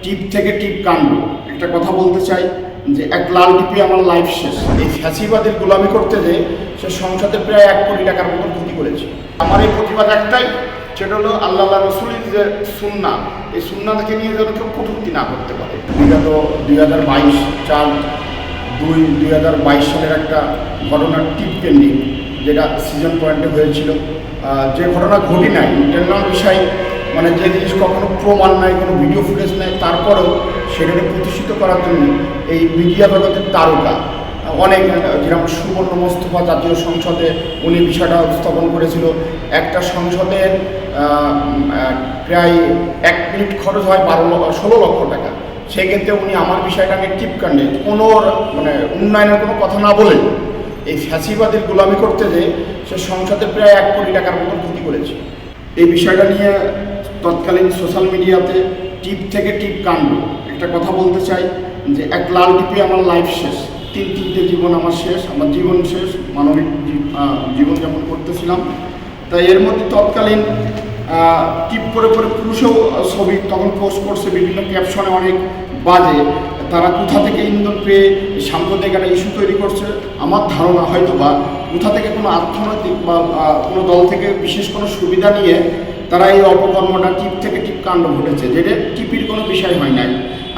টিপ থেকে টিপ কাণ্ড একটা কথা বলতে চাই যে এক লাল টিপে আমার লাইফ শেষ। এই ফ্যাসিবাদের গোলামি করতে যে সে সংসদে প্রায় 1 কোটি টাকার মতো ক্ষতি করেছে। আমার এই প্রতিবাদ একটাই, সেটা হলো আল্লাহ রসুলের যে সুন্নাহ, এই সুন্নাহকে নিয়ে যেন কেউ কটূক্তি না করতে পারে। বিগত 2022 সালের একটা ঘটনার টিপ পেন্ডিং, যেটা সিজন পয়েন্টে হয়েছিল, যে ঘটনা ঘটি নাই, ইন্টারনাল বিষয়, মানে যে জিনিস কখনো প্রমাণ নাই, কোনো ভিডিও ফুটেজ নাই, তারপরেও সেটাকে প্রতিষ্ঠিত করার জন্য এই মিডিয়া জগতের তারকা অনেক, যেরকম সুবর্ণ মোস্তফা জাতীয় সংসদে উনি বিষয়টা উপস্থাপন করেছিল। একটা সংসদের প্রায় 1 মিনিট খরচ হয় 16 লক্ষ টাকা। সেক্ষেত্রে উনি আমার বিষয়টাকে টিপকাণ্ডে কোনো মানে উন্নয়নের কোনো কথা না বলে এই ফ্যাসিবাদের গোলামি করতে যে সে সংসদে প্রায় 1 কোটি টাকার মতো ক্ষতি করেছে। এই বিষয়টা নিয়ে তৎকালীন সোশ্যাল মিডিয়াতে টিপ থেকে টিপ কাণ্ড একটা কথা বলতে চাই যে এক লাল টিপে আমার লাইফ শেষ, 3 জীবন আমার শেষ, আমার জীবন শেষ, মানবিক জীবনযাপন করতেছিলাম। তাই এর মধ্যে তৎকালীন টিপ করে পুরুষেও ছবি তখন পোস্ট করছে, বিভিন্ন ক্যাপশনে অনেক বাজে, তারা কোথা থেকে ইন্ধন পেয়ে সাম্প্রদায়িক একটা ইস্যু তৈরি করছে। আমার ধারণা হয়তো বা কোথা থেকে কোনো অর্থনৈতিক বা কোনো দল থেকে বিশেষ কোনো সুবিধা নিয়ে তারা এই অপকর্মটা টিপ থেকে টিপ কাণ্ড ঘটেছে, যেটা টিপির কোনো বিষয় হয় নাই।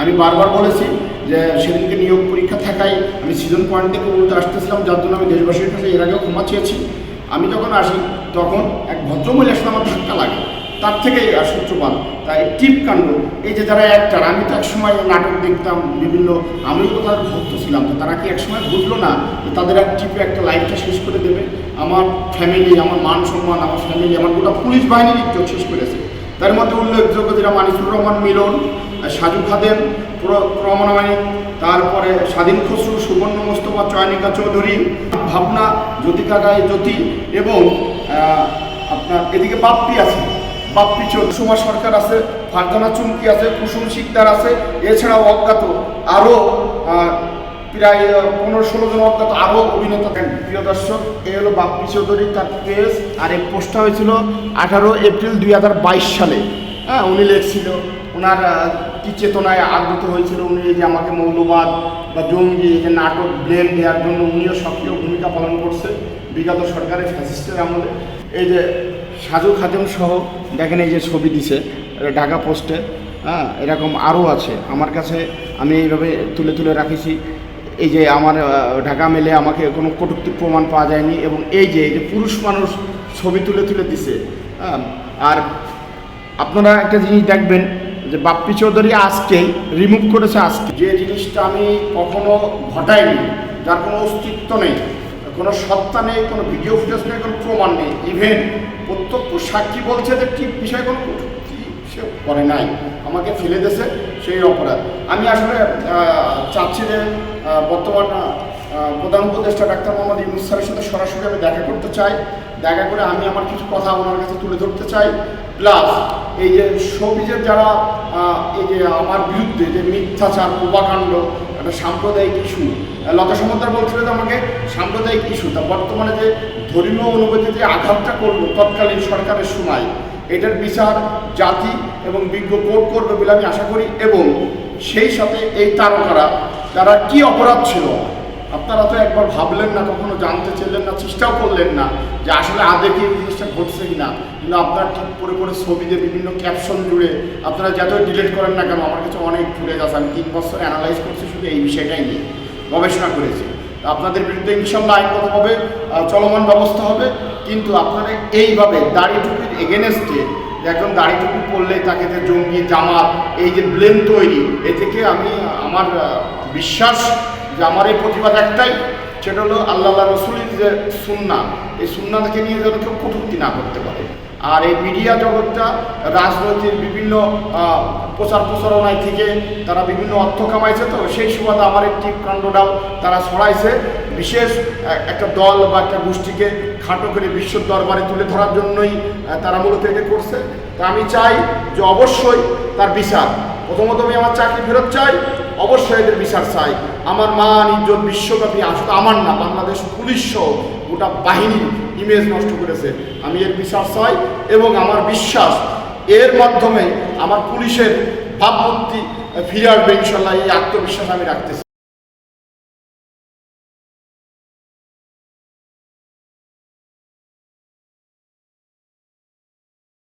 আমি বারবার বলেছি যে সেদিনকে নিয়োগ পরীক্ষা থাকায় আমি সিজন পয়েন্ট থেকে উল্টে আসতেছিলাম, যার জন্য আমি দেশবাসীর কাছে এর আগেও ক্ষমা চেয়েছি। আমি যখন আসি তখন এক ভদ্রমহিলার সাথে আমার ধাক্কা লাগে, তার থেকেই সূত্রপাত। তাই টিপ কাণ্ড, এই যে যারা অ্যাক্টার, আমি তো একসময় নাটক দেখতাম বিভিন্ন, আমিও তো তাদের ভক্ত ছিলাম, তো তারা কি একসময় বুঝলো না যে তাদের এক টিপে একটা লাইফটা শেষ করে দেবে? আমার ফ্যামিলি, আমার মান সম্মান, আমার ফ্যামিলি, আমার গোটা পুলিশ বাহিনীর ইজ্জত শেষ করেছে। তার মধ্যে উল্লেখযোগ্য যেটা মানিসুর রহমান মিলন, সাজু খাদেম, প্রমাণমানিক, তারপরে স্বাধীন খসরু, সুবর্ণ মোস্তফা, চয়নিকা চৌধুরী, ভাবনা, জ্যোতিকা গায়ে জ্যোতি, এবং আপনার এদিকে বাপ্পি আছে, বাপ্পি চৌধুরী, সুমা সরকার আছে, ফারজানা চুমকি আছে, কুসুম শিকদার আছে, এছাড়াও অজ্ঞাত আরও প্রায় 15-16 জন অজ্ঞাত আরও অভিনেতা। প্রিয় দর্শক, এই হলো বাপ্পি চৌধুরী, তার পেজ। আর এই পোস্টটা হয়েছিল 18 এপ্রিল 2022 সালে। উনি লিখছিল ওনার কি চেতনায় আগ্রত হয়েছিল, উনি এই যে আমাকে মৌলবাদ বা জঙ্গি, এই যে নাটক ব্লেম দেওয়ার জন্য উনিও সক্রিয় ভূমিকা পালন করছে বিগত সরকারের ফ্যাসিস্টের আমলে। এই যে সাজু খাদেম সহ দেখেন এই যে ছবি দিছে ঢাকা পোস্টে, এরকম আরও আছে আমার কাছে, আমি এইভাবে তুলে রাখিছি। এই যে আমার ঢাকা মেলে আমাকে কোনো কটূক্তির প্রমাণ পাওয়া যায়নি, এবং এই যে পুরুষ মানুষ ছবি তুলে দিছে। আর আপনারা একটা জিনিস দেখবেন যে বাপ্পি চৌধুরী আজকেই রিমুভ করেছে, আজকে যে জিনিসটা আমি কখনো ঘটাইনি, যার কোনো অস্তিত্ব নেই, কোনো সত্তা নেই, কোনো ভিডিও ফুটেজ নেই, কোনো প্রমাণ নেই, ইভেন প্রত্যক্ষ সাক্ষী বলছে যে ঠিক বিষয়ে কোনো কটূক্তি সে করে নাই, আমাকে ফেলে দিয়েছে, সেই অপরাধ। আমি আসলে চাচ্ছি যে বর্তমান প্রধান উপদেষ্টা ডাক্তার মোহাম্মদ ইউনূস স্যারের সাথে সরাসরি আমি দেখা করতে চাই, দেখা করে আমি আমার কিছু কথা ওনার কাছে তুলে ধরতে চাই। প্লাস এই যে শোবিজের যারা এই যে আমার বিরুদ্ধে যে মিথ্যাচার, প্রভাকাণ্ড, একটা সাম্প্রদায়িক ইস্যু, লতা সমদ্দার বলছিল যে আমাকে সাম্প্রদায়িক ইস্যু, তা বর্তমানে যে ধর্মীয় অনুভূতিতে আঘাতটা করলো তৎকালীন সরকারের সময়, এটার বিচার জাতি এবং বিজ্ঞ কোর্ট করবে বলে আমি আশা করি। এবং সেই সাথে এই তারকারা তারা কি অপরাধ ছিল, আপনারা তো একবার ভাবলেন না, কখনো জানতে চাইলেন না, চেষ্টাও করলেন না যে আসলে আদে কি এই জিনিসটা ঘটছে কিনা। কিন্তু আপনারা ঠিক করে ছবিতে বিভিন্ন ক্যাপশন জুড়ে আপনারা যতই ডিলিট করেন না কেন, আমার কাছে অনেক ফুটেজ আছে। আমি 3 বছর অ্যানালাইজ করছি শুধু এই বিষয়টাই নিয়ে, গবেষণা করেছি। আপনাদের বিরুদ্ধে ইনশাল্লাহ আইনগতভাবে চলমান ব্যবস্থা হবে। কিন্তু আপনারা এইভাবে দাড়ি টুপির এগেনস্টে, একজন দাড়ি টুপি পরলে তাকে যে জঙ্গি, জামাত, এই যে ব্লেম তৈরি, এ থেকে আমার বিশ্বাস যে আমার এই প্রতিবাদ একটাই, সেটা হলো আল্লাহ রসুলের যে সুন্নাহ, এই সুন্নাহকে নিয়ে যেন কেউ কটূক্তি না করতে পারে। আর এই মিডিয়া জগৎটা রাজনৈতিক বিভিন্ন প্রচারণায় থেকে তারা বিভিন্ন অর্থ কামাইছে, তো সেই সুবাদে আমার এই টিপ কাণ্ডটাও তারা ছড়াইছে, বিশেষ একটা দল বা একটা গোষ্ঠীকে খাটো করে বিশ্ব দরবারে তুলে ধরার জন্যই তারা মূলত এটা করছে। তা আমি চাই যে অবশ্যই তার বিচার, প্রথমত আমি আমার চাকরি ফেরত চাই, অবশ্যই এদের বিচার চাই। আমার মান ইজ্জত বিশ্বব্যাপী, আসলে আমার না, বাংলাদেশ পুলিশ সহ গোটা বাহিনীর ইমেজ নষ্ট করেছে, আমি এর বিচার চাই। এবং আমার বিশ্বাস এর মাধ্যমে আমার পুলিশের ভাবমূর্তি ফিরে আসবে ইনশাল্লাহ, এই আত্মবিশ্বাস আমি রাখতেছি।